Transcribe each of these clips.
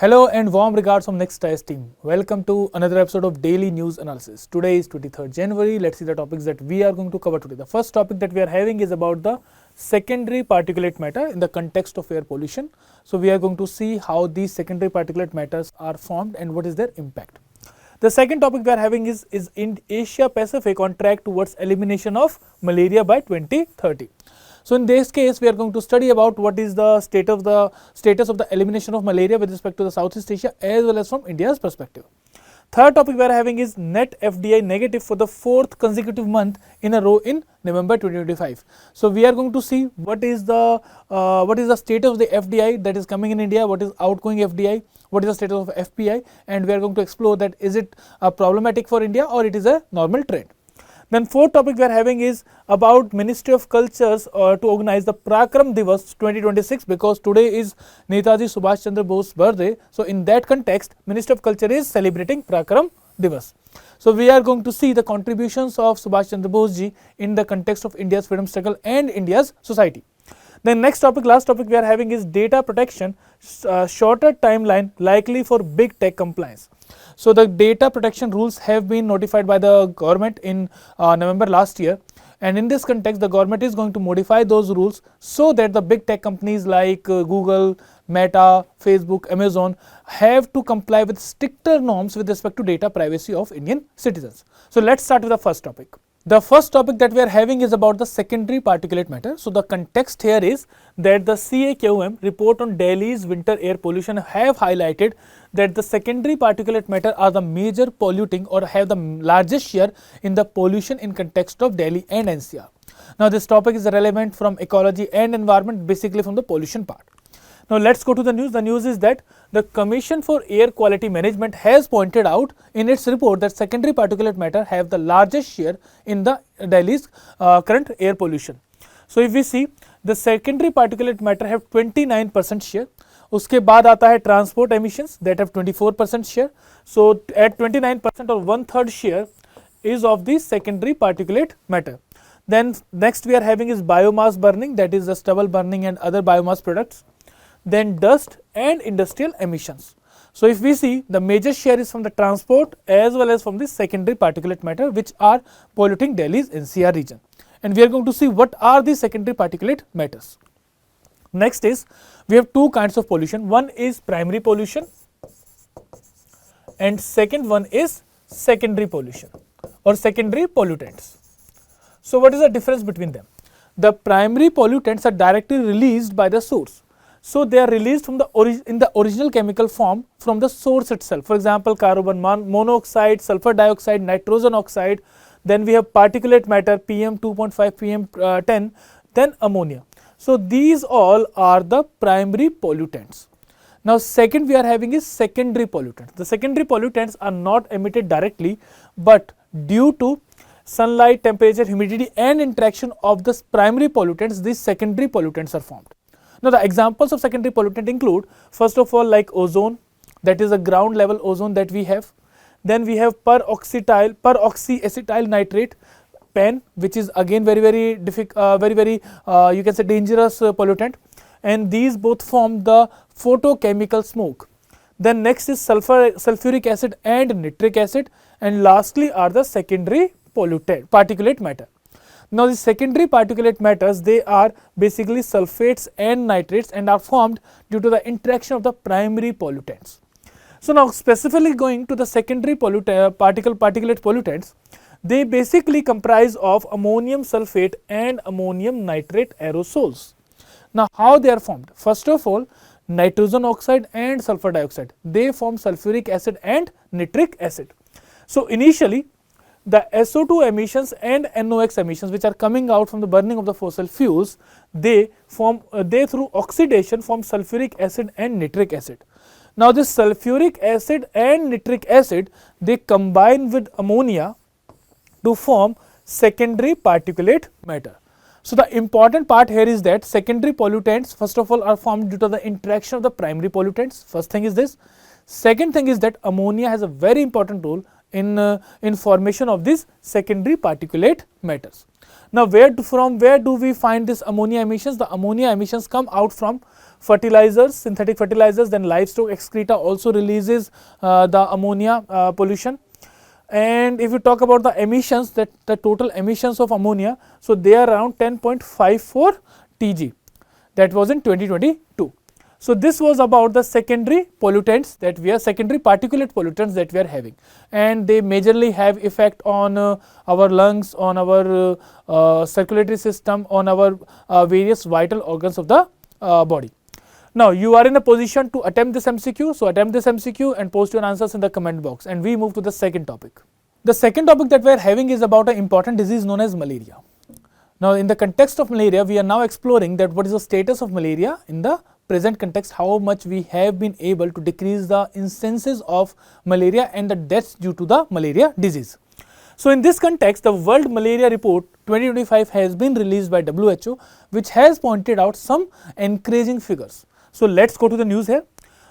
Hello and warm regards from Next Test team. Welcome to another episode of Daily News Analysis. Today is 23rd January. Let's see the topics that we are going to cover today. The first topic that we are having is about the secondary particulate matter in the context of air pollution. So we are going to see how these secondary particulate matters are formed and what is their impact. The second topic we are having is in Asia Pacific on track towards elimination of malaria by 2030. So in this case, we are going to study about what is the status of the elimination of malaria with respect to the Southeast Asia as well as from India's perspective. Third topic we are having is net FDI negative for the fourth consecutive month in a row in November 2025. So we are going to see what is the status of the FDI that is coming in India, what is outgoing FDI, what is the status of FPI, and we are going to explore that is it problematic for India or it is a normal trend. Then fourth topic we are having is about Ministry of Cultures to organize the Parakram Diwas 2026 because today is Netaji Subhas Chandra Bose birthday. So in that context, Ministry of Culture is celebrating Parakram Diwas. So we are going to see the contributions of Subhas Chandra Bose ji in the context of India's freedom struggle and India's society. Then next topic, last topic we are having is data protection, shorter timeline likely for big tech compliance. So the data protection rules have been notified by the government in November last year, and in this context the government is going to modify those rules so that the big tech companies like Google, Meta, Facebook, Amazon have to comply with stricter norms with respect to data privacy of Indian citizens. So let's start with the first topic. The first topic that we are having is about the secondary particulate matter. So the context here is that the CAQM report on Delhi's winter air pollution have highlighted that the secondary particulate matter are the major polluting or have the largest share in the pollution in context of Delhi and NCR. Now this topic is relevant from ecology and environment, basically from the pollution part. Now let's go to the news. The news is that the Commission for Air Quality Management has pointed out in its report that secondary particulate matter have the largest share in the Delhi's current air pollution. So if we see, the secondary particulate matter have 29% share. उसके बाद आता है transport emissions that have 24% share. So at 29% or 1/3 share is of the secondary particulate matter. Then next we are having is biomass burning, that is the stubble burning and other biomass products. Then dust and industrial emissions. So if we see, the major share is from the transport as well as from the secondary particulate matter which are polluting Delhi's NCR region. And we are going to see what are the secondary particulate matters. Next is, we have two kinds of pollution. One is primary pollution and second one is secondary pollution or secondary pollutants. So what is the difference between them? The primary pollutants are directly released by the source. So they are released from in the original chemical form from the source itself. For example, carbon monoxide, sulfur dioxide, nitrogen oxide. Then we have particulate matter PM 2.5, PM 10, then ammonia. So these all are the primary pollutants. Now second we are having is secondary pollutants. The secondary pollutants are not emitted directly, but due to sunlight, temperature, humidity and interaction of the primary pollutants, these secondary pollutants are formed. Now the examples of secondary pollutant include, first of all, like ozone, that is a ground level ozone that we have. Then we have peroxyacetyl nitrate, PAN, which is again very difficult, you can say dangerous pollutant, and these both form the photochemical smoke. Then next is sulfuric acid and nitric acid, and lastly are the secondary particulate matter. Now the secondary particulate matters, they are basically sulfates and nitrates and are formed due to the interaction of the primary pollutants. So now specifically going to the secondary particulate pollutants, they basically comprise of ammonium sulfate and ammonium nitrate aerosols. Now how they are formed? First of all, nitrogen oxide and sulfur dioxide, they form sulfuric acid and nitric acid. So initially the SO2 emissions and NOx emissions which are coming out from the burning of the fossil fuels, they through oxidation form sulfuric acid and nitric acid. Now this sulfuric acid and nitric acid, they combine with ammonia to form secondary particulate matter. So the important part here is that secondary pollutants first of all are formed due to the interaction of the primary pollutants. First thing is this. Second thing is that ammonia has a very important role in formation of these secondary particulate matters. Now from where do we find this ammonia emissions? The ammonia emissions come out from fertilizers, synthetic fertilizers, then livestock excreta also releases the ammonia pollution. And if you talk about the emissions, that the total emissions of ammonia, so they are around 10.54 Tg, that was in 2022. So this was about the secondary pollutants that we are, secondary particulate pollutants that we are having, and they majorly have effect on our lungs, on our circulatory system, on our various vital organs of the body. Now you are in a position to attempt this MCQ, so attempt this MCQ and post your answers in the comment box, and we move to the second topic. The second topic that we are having is about an important disease known as malaria. Now in the context of malaria, we are now exploring that what is the status of malaria in the present context, how much we have been able to decrease the instances of malaria and the deaths due to the malaria disease. So in this context, the World Malaria Report 2025 has been released by WHO, which has pointed out some encouraging figures. So let's go to the news here.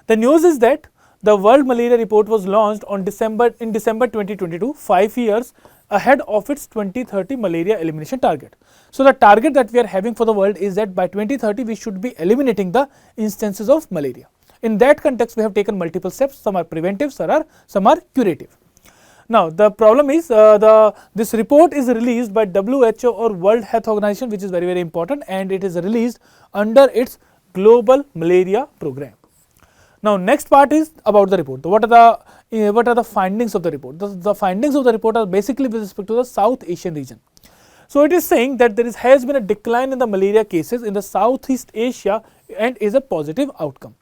The news is that the World Malaria Report was launched on December 2022, 5 years ahead of its 2030 malaria elimination target. So the target that we are having for the world is that by 2030 we should be eliminating the instances of malaria. In that context, we have taken multiple steps. Some are preventive, some are curative. Now the problem is this report is released by WHO or World Health Organization, which is very, very important, and it is released under its Global Malaria Program. Now next part is about the report. What are the findings of the report? The findings of the report are basically with respect to the South Asian region. So it is saying that there has been a decline in the malaria cases in the Southeast Asia and is a positive outcome.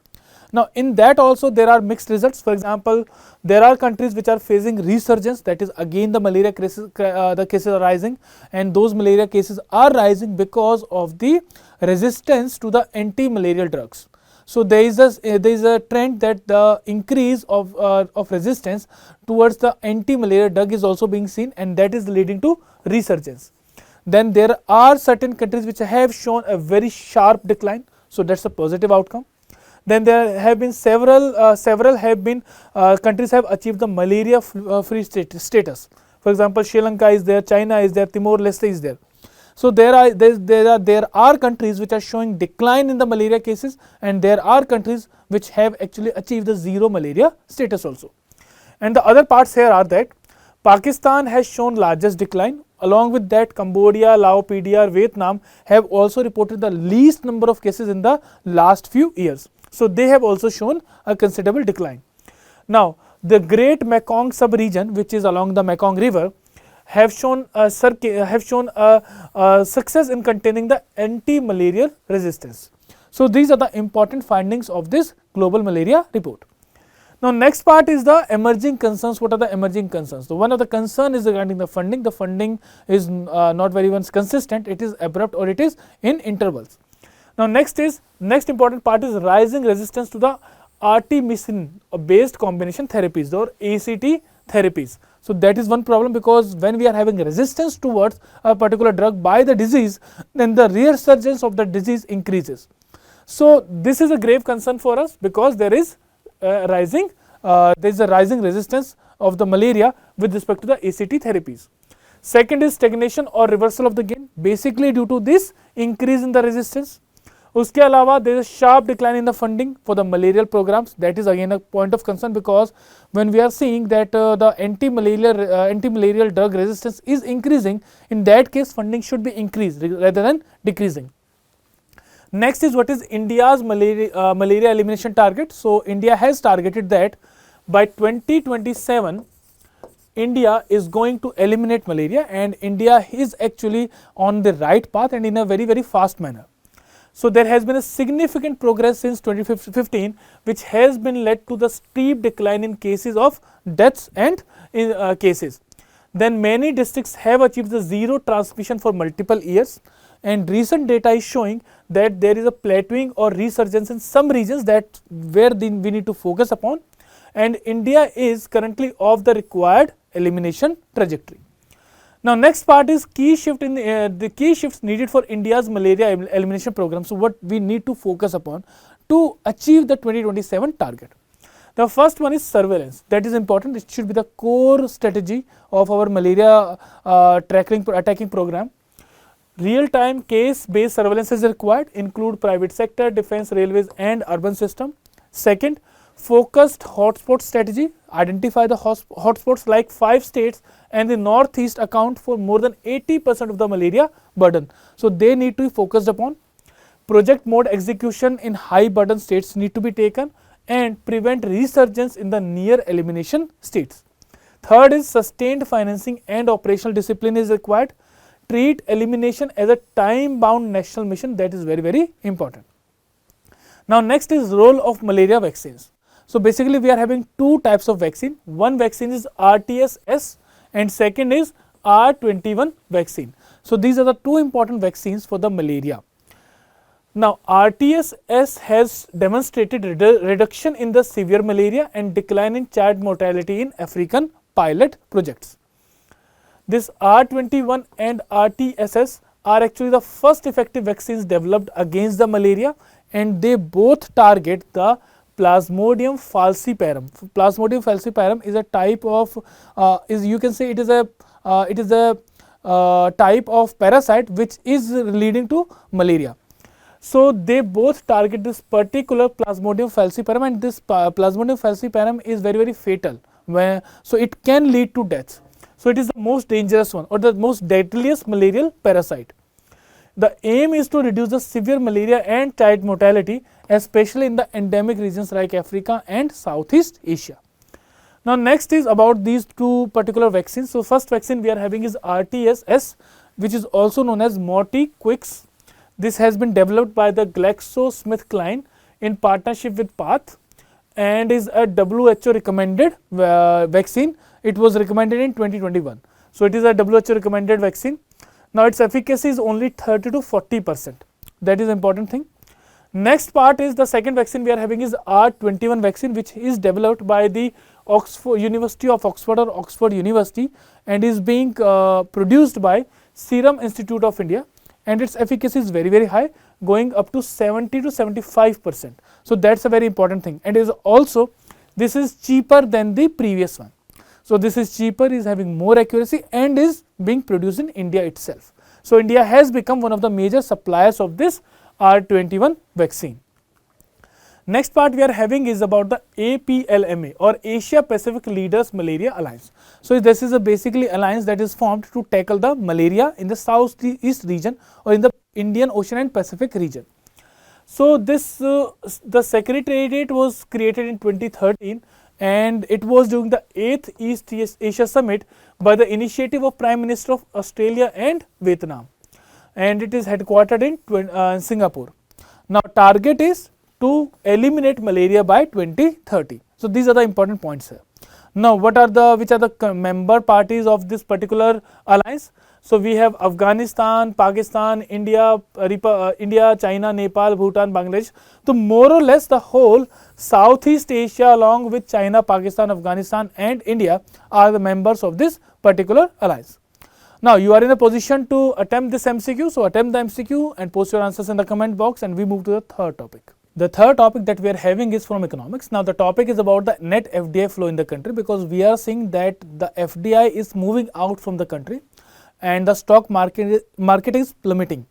Now in that also there are mixed results. For example, there are countries which are facing resurgence, that is again the malaria cases, the cases are rising, and those malaria cases are rising because of the resistance to the anti-malarial drugs. So there is a trend that the increase of resistance towards the anti-malaria drug is also being seen, and that is leading to resurgence. Then there are certain countries which have shown a very sharp decline, so that's a positive outcome. Then there have been several countries have achieved the malaria free status. For example, Sri Lanka is there, China is there, Timor-Leste is there. So there are countries which are showing decline in the malaria cases, and there are countries which have actually achieved the zero malaria status also. And the other parts here are that Pakistan has shown largest decline. Along with that, Cambodia, Laos, PDR, Vietnam have also reported the least number of cases in the last few years. So they have also shown a considerable decline. Now the Great Mekong sub-region, which is along the Mekong River, have shown success in containing the anti-malarial resistance. So these are the important findings of this global malaria report. Now next part is the emerging concerns. What are the emerging concerns? So one of the concern is regarding the funding. The funding is not very much consistent. It is abrupt or it is in intervals. Now next important part is rising resistance to the artemisinin based combination therapies or ACT therapies. So that is one problem, because when we are having resistance towards a particular drug by the disease, then the resurgence of the disease increases. So this is a grave concern for us, because there is a rising resistance of the malaria with respect to the ACT therapies. Second is stagnation or reversal of the gain, basically due to this increase in the resistance. उसके अलावा there is a sharp decline in the funding for the malarial programs. That is again a point of concern, because when we are seeing that the anti-malarial drug resistance is increasing, in that case funding should be increased rather than decreasing. Next is what is India's malaria elimination target. So India has targeted that by 2027 India is going to eliminate malaria, and India is actually on the right path and in a very, very fast manner. So there has been a significant progress since 2015, which has been led to the steep decline in cases of deaths and cases. Then many districts have achieved the zero transmission for multiple years, and recent data is showing that there is a plateauing or resurgence in some regions that where we need to focus upon, and India is currently off the required elimination trajectory. Now next part is key shift in the key shifts needed for India's malaria elimination program. So what we need to focus upon to achieve the 2027 target. The first one is surveillance. That is important. It should be the core strategy of our malaria attacking program. Real-time case-based surveillance is required, include private sector, defense, railways and urban system. Second, focused hotspot strategy, identify the hotspots like 5 states and the northeast account for more than 80% of the malaria burden. So they need to be focused upon. Project mode execution in high burden states need to be taken and prevent resurgence in the near elimination states. Third is sustained financing and operational discipline is required. Treat elimination as a time bound national mission, that is very important. Now next is role of malaria vaccines. So basically we are having two types of vaccine. One vaccine is RTS-S and second is R21 vaccine. So these are the two important vaccines for the malaria. Now RTS-S has demonstrated reduction in the severe malaria and decline in child mortality in African pilot projects. This R21 and RTS-S are actually the first effective vaccines developed against the malaria, and they both target the Plasmodium falciparum. Plasmodium falciparum is a type of you can say it is a type of parasite which is leading to malaria. So they both target this particular Plasmodium falciparum, and this Plasmodium falciparum is very fatal, so it can lead to death. So it is the most dangerous one or the most deadliest malarial parasite. The aim is to reduce the severe malaria and child mortality, especially in the endemic regions like Africa and Southeast Asia. Now next is about these two particular vaccines. So first vaccine we are having is RTS-S, which is also known as Mortequix. This has been developed by the GlaxoSmithKline in partnership with PATH and is a WHO recommended vaccine. It was recommended in 2021. So it is a WHO recommended vaccine. Now its efficacy is only 30 to 40%. That is important thing. Next part is the second vaccine we are having is R21 vaccine, which is developed by the University of Oxford or Oxford University and is being produced by Serum Institute of India, and its efficacy is very high, going up to 70 to 75%. So that's a very important thing, and is also this is cheaper than the previous one. So this is cheaper, is having more accuracy and is being produced in India itself. So India has become one of the major suppliers of this R21 vaccine. Next part we are having is about the APLMA or Asia Pacific Leaders Malaria Alliance. So this is a basically alliance that is formed to tackle the malaria in the southeast region or in the Indian Ocean and Pacific region. So this the secretariat was created in 2013 and it was during the 8th East Asia Summit by the initiative of Prime Minister of Australia and Vietnam, and it is headquartered in Singapore. Now target is to eliminate malaria by 2030. So these are the important points here. Now which are the member parties of this particular alliance? So we have Afghanistan, Pakistan, India, China, Nepal, Bhutan, Bangladesh. So more or less the whole Southeast Asia along with China, Pakistan, Afghanistan and India are the members of this particular alliance. Now you are in a position to attempt this MCQ. So attempt the MCQ and post your answers in the comment box, and we move to the third topic. The third topic that we are having is from economics. Now the topic is about the net FDI flow in the country, because we are seeing that the FDI is moving out from the country and the stock market is plummeting.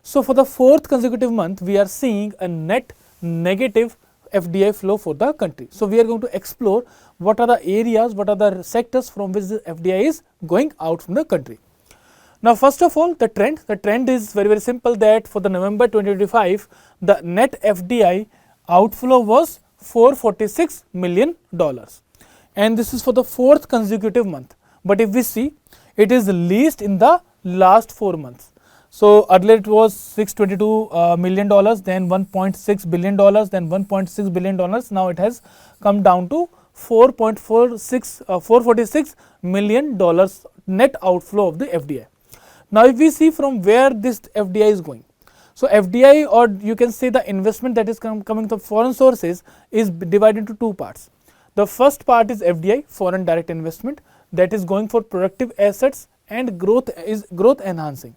So for the fourth consecutive month we are seeing a net negative FDI flow for the country. So we are going to explore what are the areas, what are the sectors from which the FDI is going out from the country. Now first of all, the trend is very simple, that for the November 2025 the net FDI outflow was $446 million, and this is for the fourth consecutive month. But if we see, it is least in the last 4 months. So earlier it was $622 million, then $1.6 billion, then $1.6 billion. Now it has come down to $446 million net outflow of the FDI. Now if we see from where this FDI is going, so FDI, or you can say the investment that is coming from foreign sources, is divided into two parts. The first part is FDI, foreign direct investment, that is going for productive assets and growth enhancing.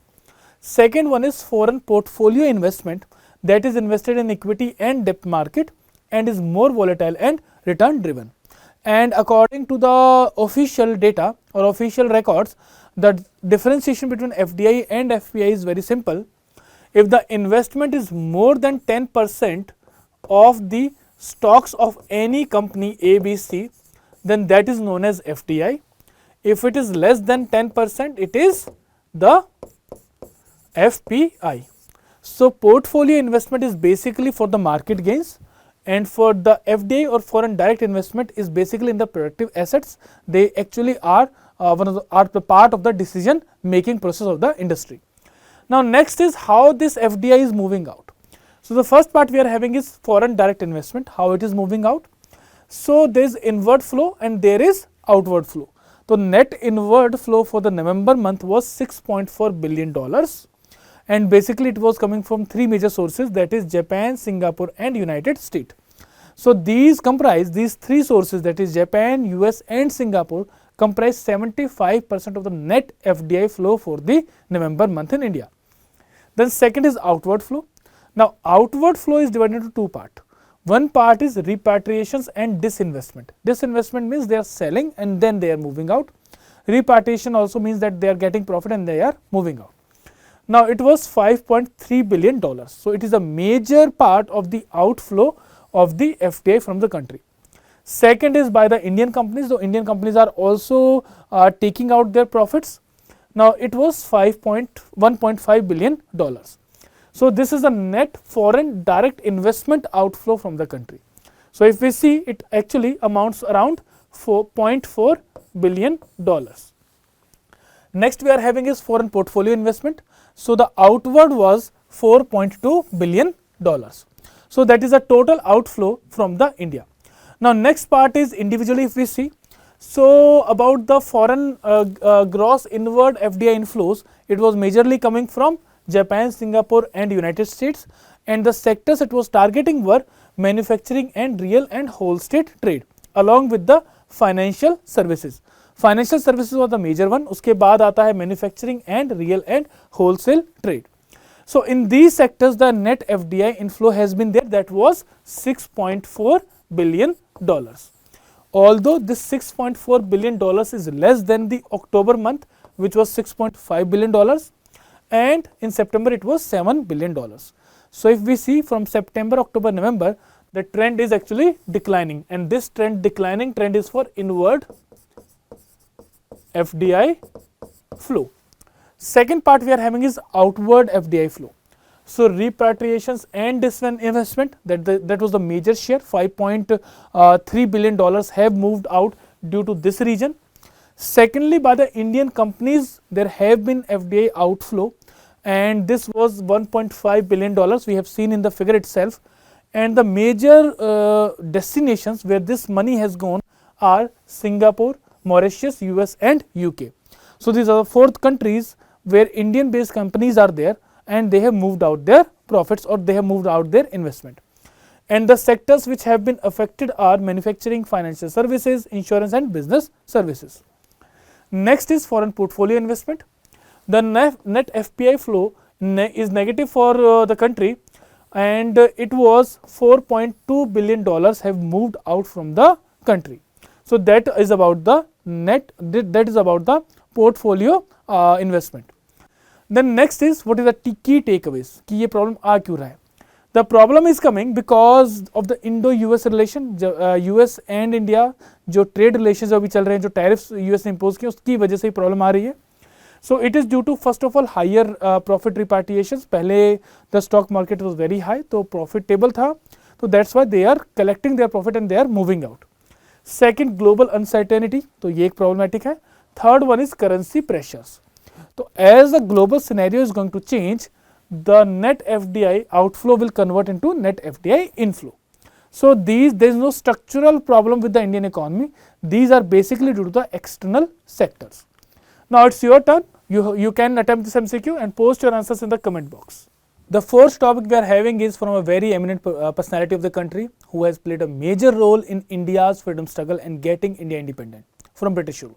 Second one is foreign portfolio investment, that is invested in equity and debt market and is more volatile and return driven. And according to the official data or official records, the differentiation between FDI and FPI is very simple. If the investment is more than 10% of the stocks of any company ABC, then that is known as FDI. If it is less than 10%, it is the FPI. So portfolio investment is basically for the market gains, and for the FDI or foreign direct investment is basically in the productive assets. They actually are the part of the decision making process of the industry. Now next is how this FDI is moving out. So the first part we are having is foreign direct investment, how it is moving out. So there is inward flow and there is outward flow. So net inward flow for the November month was $6.4 billion, and basically it was coming from three major sources, that is Japan, Singapore and United States. So these three sources, that is Japan, US and Singapore, comprise 75% of the net FDI flow for the November month in India. Then second is outward flow. Now outward flow is divided into two parts. One part is repatriations and disinvestment. Disinvestment means they are selling and then they are moving out. Repatriation also means that they are getting profit and they are moving out. Now it was $5.3 billion. So it is a major part of the outflow of the FDI from the country. Second is by the Indian companies. The Indian companies are also taking out their profits. Now it was $1.5 billion. So this is a net foreign direct investment outflow from the country. So if we see, it actually amounts around $4.4 billion. Next we are having is foreign portfolio investment. So the outward was $4.2 billion. So that is a total outflow from the India. Now next part is individually if we see. So about the foreign gross inward FDI inflows, it was majorly coming from Japan, Singapore and United States, and the sectors it was targeting were manufacturing and real and wholesale trade along with the financial services. Financial services was the major one, उसके बाद आता है manufacturing and real and wholesale trade. So in these sectors the net FDI inflow has been there, that was $6.4 billion. Although this $6.4 billion is less than the October month, which was $6.5 billion, and in September it was $7 billion. So if we see from September, October, November, the trend is actually declining, and this declining trend is for inward FDI flow. Second part we are having is outward FDI flow. So repatriations and disinvestment, that was the major share. $5.3 billion have moved out due to this region. Secondly, by the Indian companies, there have been FDI outflow, and this was $1.5 billion we have seen in the figure itself. And the major destinations where this money has gone are Singapore, Mauritius, US and UK. So these are the four countries where Indian based companies are there, and they have moved out their profits or they have moved out their investment. And the sectors which have been affected are manufacturing, financial services, insurance and business services. Next is foreign portfolio investment. The net FPI flow is negative for the country, and it was $4.2 billion have moved out from the country. So that is about the net, that is about the portfolio investment. Then next is what is the key takeaways कि ये problem आ क्यों रहा है. The problem is coming because of the Indo-US relation. US and India जो trade relations अभी चल रहे हैं, जो tariffs US ने impose किए, उसकी वजह से ही problem आ रही है. So it is due to first of all higher profit repatriations. पहले the stock market was very high, तो profitable था, तो that's why they are collecting their profit and they are moving out. Second, global uncertainty, तो ये एक problematic है. Third one is currency pressures. So as the global scenario is going to change, the net FDI outflow will convert into net FDI inflow. So there is no structural problem with the Indian economy. These are basically due to the external sectors. Now it's your turn. You can attempt this MCQ and post your answers in the comment box. The fourth topic we are having is from a very eminent personality of the country who has played a major role in India's freedom struggle and getting India independent from British rule.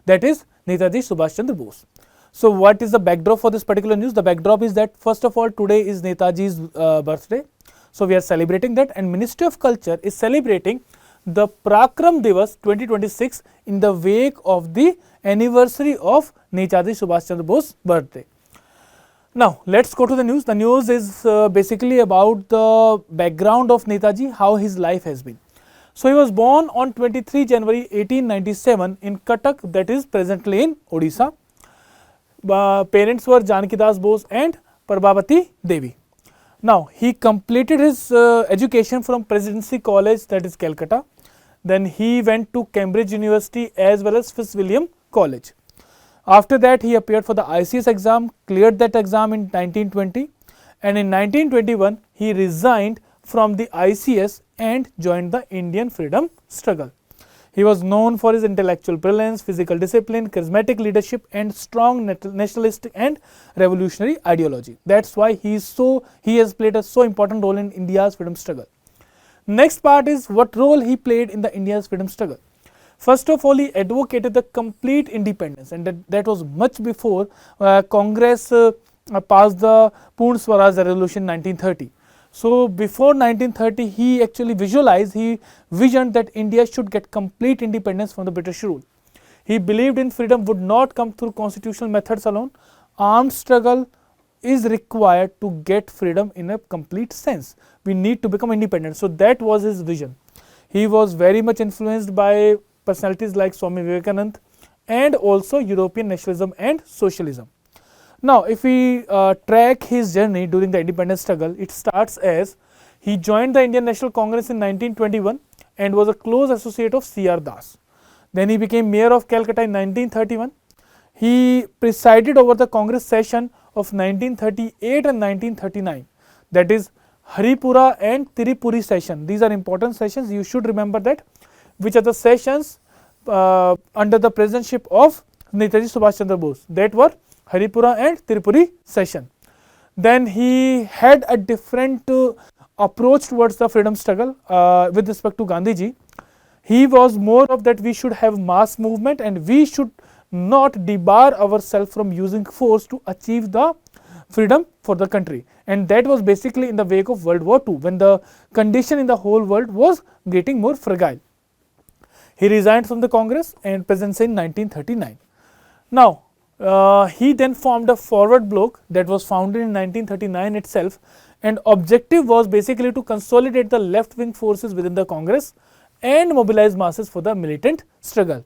That is Netaji Subhas Chandra Bose. So what is the backdrop for this particular news? The backdrop is that first of all today is Netaji's birthday. So we are celebrating that, and Ministry of Culture is celebrating the Parakram Diwas 2026 in the wake of the anniversary of Netaji Subhas Chandra Bose's birthday. Now let's go to the news. The news is basically about the background of Netaji, how his life has been. So he was born on 23 January 1897 in Cuttack, that is presently in Odisha. Parents were Janaki Das Bose and Prabhavati Devi. Now he completed his education from Presidency College, that is Calcutta. Then he went to Cambridge University as well as Fitzwilliam College. After that he appeared for the ICS exam, cleared that exam in 1920, and in 1921 he resigned from the ICS and joined the Indian freedom struggle. He was known for his intellectual brilliance, physical discipline, charismatic leadership and strong nationalistic and revolutionary ideology. That's why he has played a so important role in India's freedom struggle. Next part is what role he played in the India's freedom struggle. First of all, he advocated the complete independence, and that was much before Congress passed the Purna Swaraj Resolution 1930. So before 1930, he actually visioned that India should get complete independence from the British rule. He believed in freedom would not come through constitutional methods alone. Armed struggle is required to get freedom in a complete sense. We need to become independent. So that was his vision. He was very much influenced by personalities like Swami Vivekananda and also European nationalism and socialism. Now if we track his journey during the independence struggle, it starts as he joined the Indian National Congress in 1921 and was a close associate of C.R. Das. Then he became mayor of Calcutta in 1931. He presided over the Congress session of 1938 and 1939, that is Haripura and Tirupuri session. These are important sessions, you should remember that, which are the sessions under the presidency of Netaji Subhas Chandra Bose, that were Haripura and Tirupuri session. Then he had a different approach towards the freedom struggle with respect to Gandhiji. He was more of that we should have mass movement and we should not debar ourselves from using force to achieve the freedom for the country, and that was basically in the wake of World War II, when the condition in the whole world was getting more fragile. He resigned from the Congress and presidency in 1939. Now he then formed a forward bloc that was founded in 1939 itself, and objective was basically to consolidate the left wing forces within the Congress and mobilize masses for the militant struggle.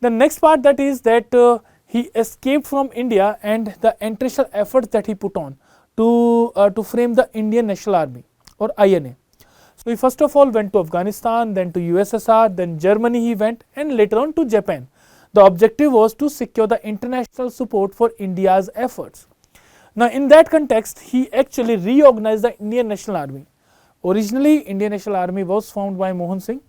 The next part that is that he escaped from India and the interracial efforts that he put on to frame the Indian National Army or INA. So he first of all went to Afghanistan, then to USSR, then Germany he went, and later on to Japan. The objective was to secure the international support for India's efforts. Now in that context, he actually reorganized the Indian National Army. Originally Indian National Army was formed by Mohan Singh,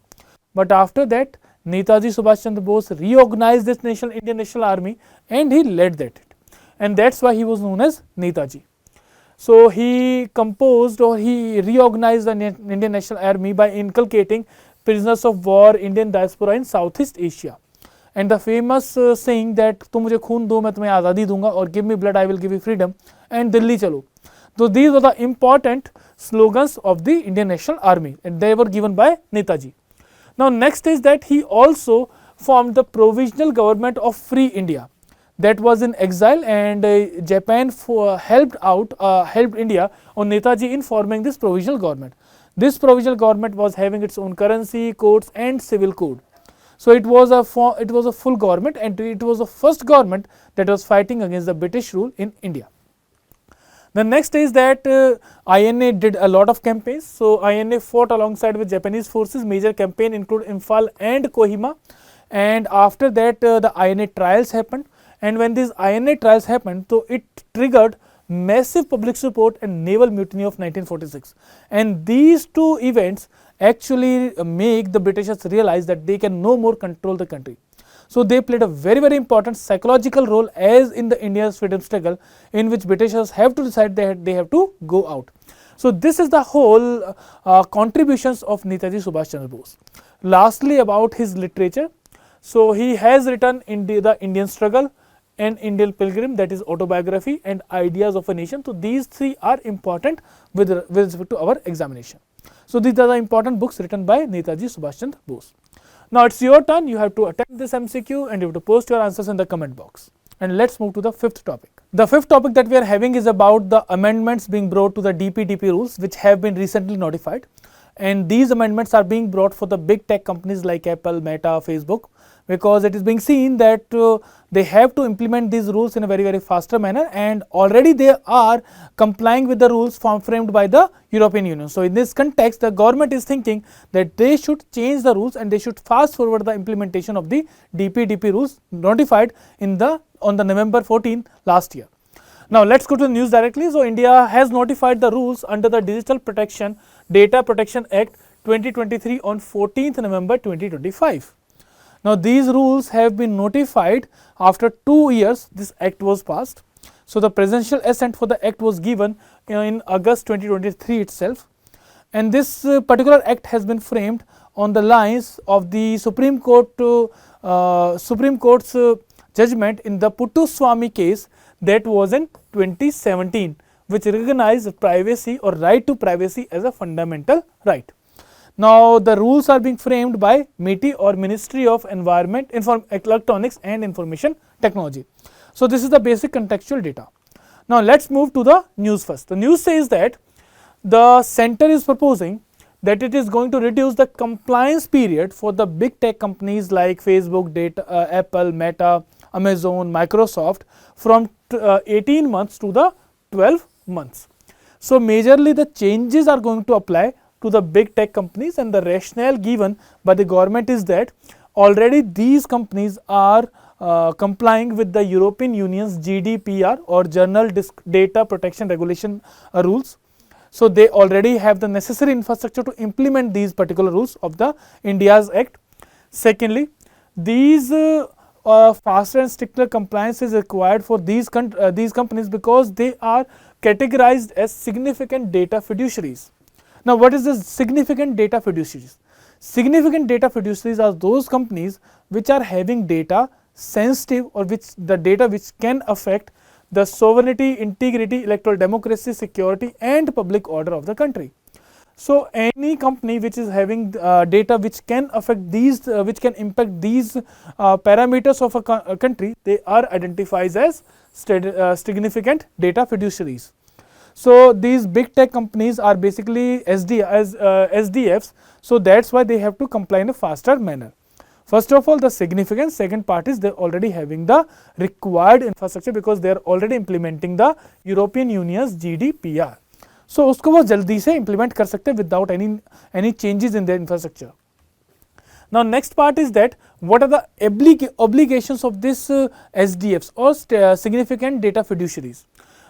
but after that Netaji Subhas Chandra Bose reorganized this Indian National Army and he led that, and that's why he was known as Netaji. So he composed or he reorganized the Indian National Army by inculcating prisoners of war, Indian diaspora in Southeast Asia, and the famous saying that तुम मुझे खून दो मैं तुम्हें आज़ादी दूंगा, or give me blood I will give you freedom, and Delhi चलो. So these were the important slogans of the Indian National Army, and they were given by Netaji. Now next is that he also formed the provisional government of Free India that was in exile, and Japan helped India or Netaji in forming this provisional government. This provisional government was having its own currency, courts and civil code. So it was a full government, and it was the first government that was fighting against the British rule in India. The next is that INA did a lot of campaigns. So INA fought alongside with Japanese forces. Major campaign include Imphal and Kohima, and after that the INA trials happened, and when these INA trials happened, so it triggered massive public support and naval mutiny of 1946, and these two events actually make the Britishers realize that they can no more control the country. So they played a very important psychological role as in the India's freedom struggle, in which Britishers have to decide that they have to go out. So this is the whole contributions of Netaji Subhas Chandra Bose. Lastly, about his literature, so he has written the Indian Struggle and Indian Pilgrim, that is autobiography, and Ideas of a Nation. So these three are important with respect to our examination. So these are the important books written by Netaji Subhas Chandra Bose. Now it's your turn. You have to attempt this MCQ and you have to post your answers in the comment box. And let's move to the fifth topic. The fifth topic that we are having is about the amendments being brought to the DPDP rules, which have been recently notified. And these amendments are being brought for the big tech companies like Apple, Meta, Facebook, because it is being seen that they have to implement these rules in a very faster manner, and already they are complying with the rules framed by the European Union. So in this context, the government is thinking that they should change the rules and they should fast forward the implementation of the DPDP rules notified on the November 14 last year. Now let's go to the news directly. So India has notified the rules under the Digital Data Protection Act 2023 on 14th November 2025. Now these rules have been notified after 2 years this act was passed. So the presidential assent for the act was given in August 2023 itself, and this particular act has been framed on the lines of the Supreme Court's judgment in the Puttaswamy case that was in 2017, which recognized privacy or right to privacy as a fundamental right. Now the rules are being framed by MITI or Ministry of Environment, Electronics and Information Technology. So this is the basic contextual data. Now let's move to the news first. The news says that the center is proposing that it is going to reduce the compliance period for the big tech companies like Facebook, Apple, Meta, Amazon, Microsoft from 18 months to the 12 months. So majorly the changes are going to apply to the big tech companies, and the rationale given by the government is that already these companies are complying with the European Union's GDPR or General Data Protection Regulation rules. So they already have the necessary infrastructure to implement these particular rules of the India's Act. Secondly, these faster and stricter compliance is required for these companies because they are categorized as significant data fiduciaries. Now what is this significant data fiduciaries? Significant data fiduciaries are those companies which are having data sensitive or the data which can affect the sovereignty, integrity, electoral democracy, security and public order of the country. So any company which is having data which can affect these, which can impact these parameters of a country, they are identified as significant data fiduciaries. So these big tech companies are basically SDFs, so that's why they have to comply in a faster manner. First of all, the significant, second part is they're already having the required infrastructure because they are already implementing the European Union's GDPR. So उसको वो जल्दी से implement कर सकते हैं without any changes in their infrastructure. Now next part is that what are the obligations of this SDFs or significant data fiduciaries.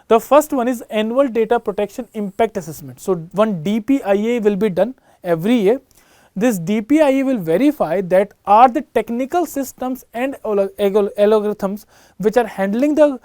The first one is annual data protection impact assessment. So one DPIA will be done every year. This DPIA will verify that are the technical systems and algorithms which are handling the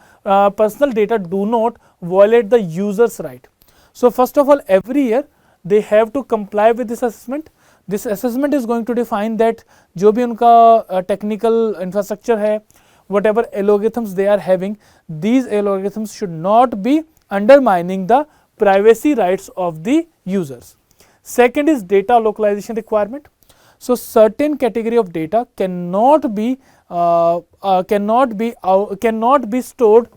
personal data do not violate the user's right. So first of all, every year they have to comply with this assessment. This assessment is going to define that जो भी उनका technical infrastructure है, whatever algorithms they are having, these algorithms should not be undermining the privacy rights of the users. Second is data localization requirement. So certain category of data cannot be stored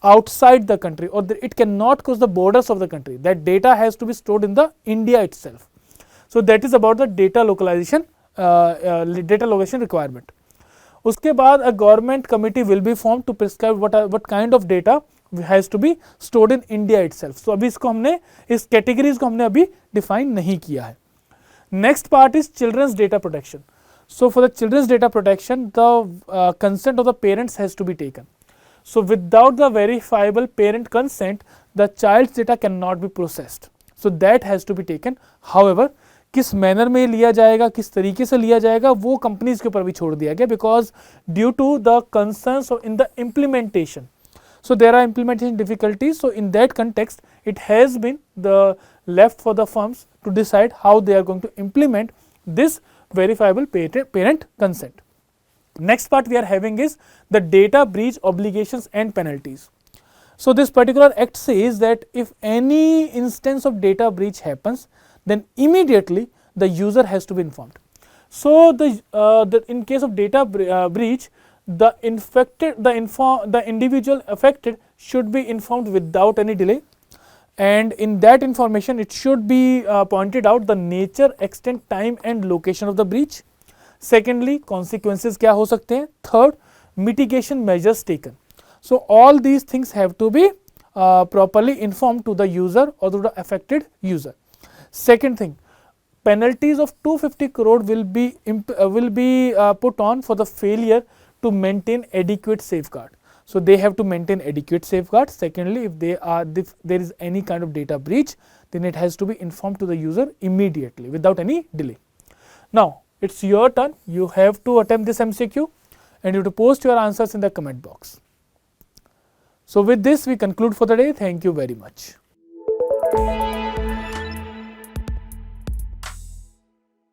outside the country, or it cannot cross the borders of the country. That data has to be stored in the India itself. So that is about the data localization requirement. उसके बाद a government committee will be formed to prescribe what kind of data has to be stored in India itself. So अभी इसको हमने इस categories को हमने अभी define नहीं किया है. Next part is children's data protection. So for the children's data protection, the consent of the parents has to be taken. So without the verifiable parent consent, the child's data cannot be processed. So that has to be taken. However, किस manner में लिया जाएगा, किस तरीके से लिया जाएगा, वो कंपनीज के ऊपर भी छोड़ दिया गया because due to the concerns in the implementation. So there are implementation difficulties. So in that context, it has been left for the firms to decide how they are going to implement this verifiable parent consent. Next part we are having is the data breach obligations and penalties. So this particular act says that if any instance of data breach happens, then immediately the user has to be informed. So in case of data breach, the individual affected should be informed without any delay, and in that information it should be pointed out the nature, extent, time and location of the breach. Secondly, consequences क्या हो सकते हैं. Third, mitigation measures taken. So all these things have to be properly informed to the user or to the affected user. Second thing, penalties of 250 crore will be put on for the failure to maintain adequate safeguard. So they have to maintain adequate safeguard. Secondly, if there is any kind of data breach, then it has to be informed to the user immediately without any delay. Now it's your turn. You have to attempt this MCQ and you have to post your answers in the comment box. So with this we conclude for the day. Thank you very much.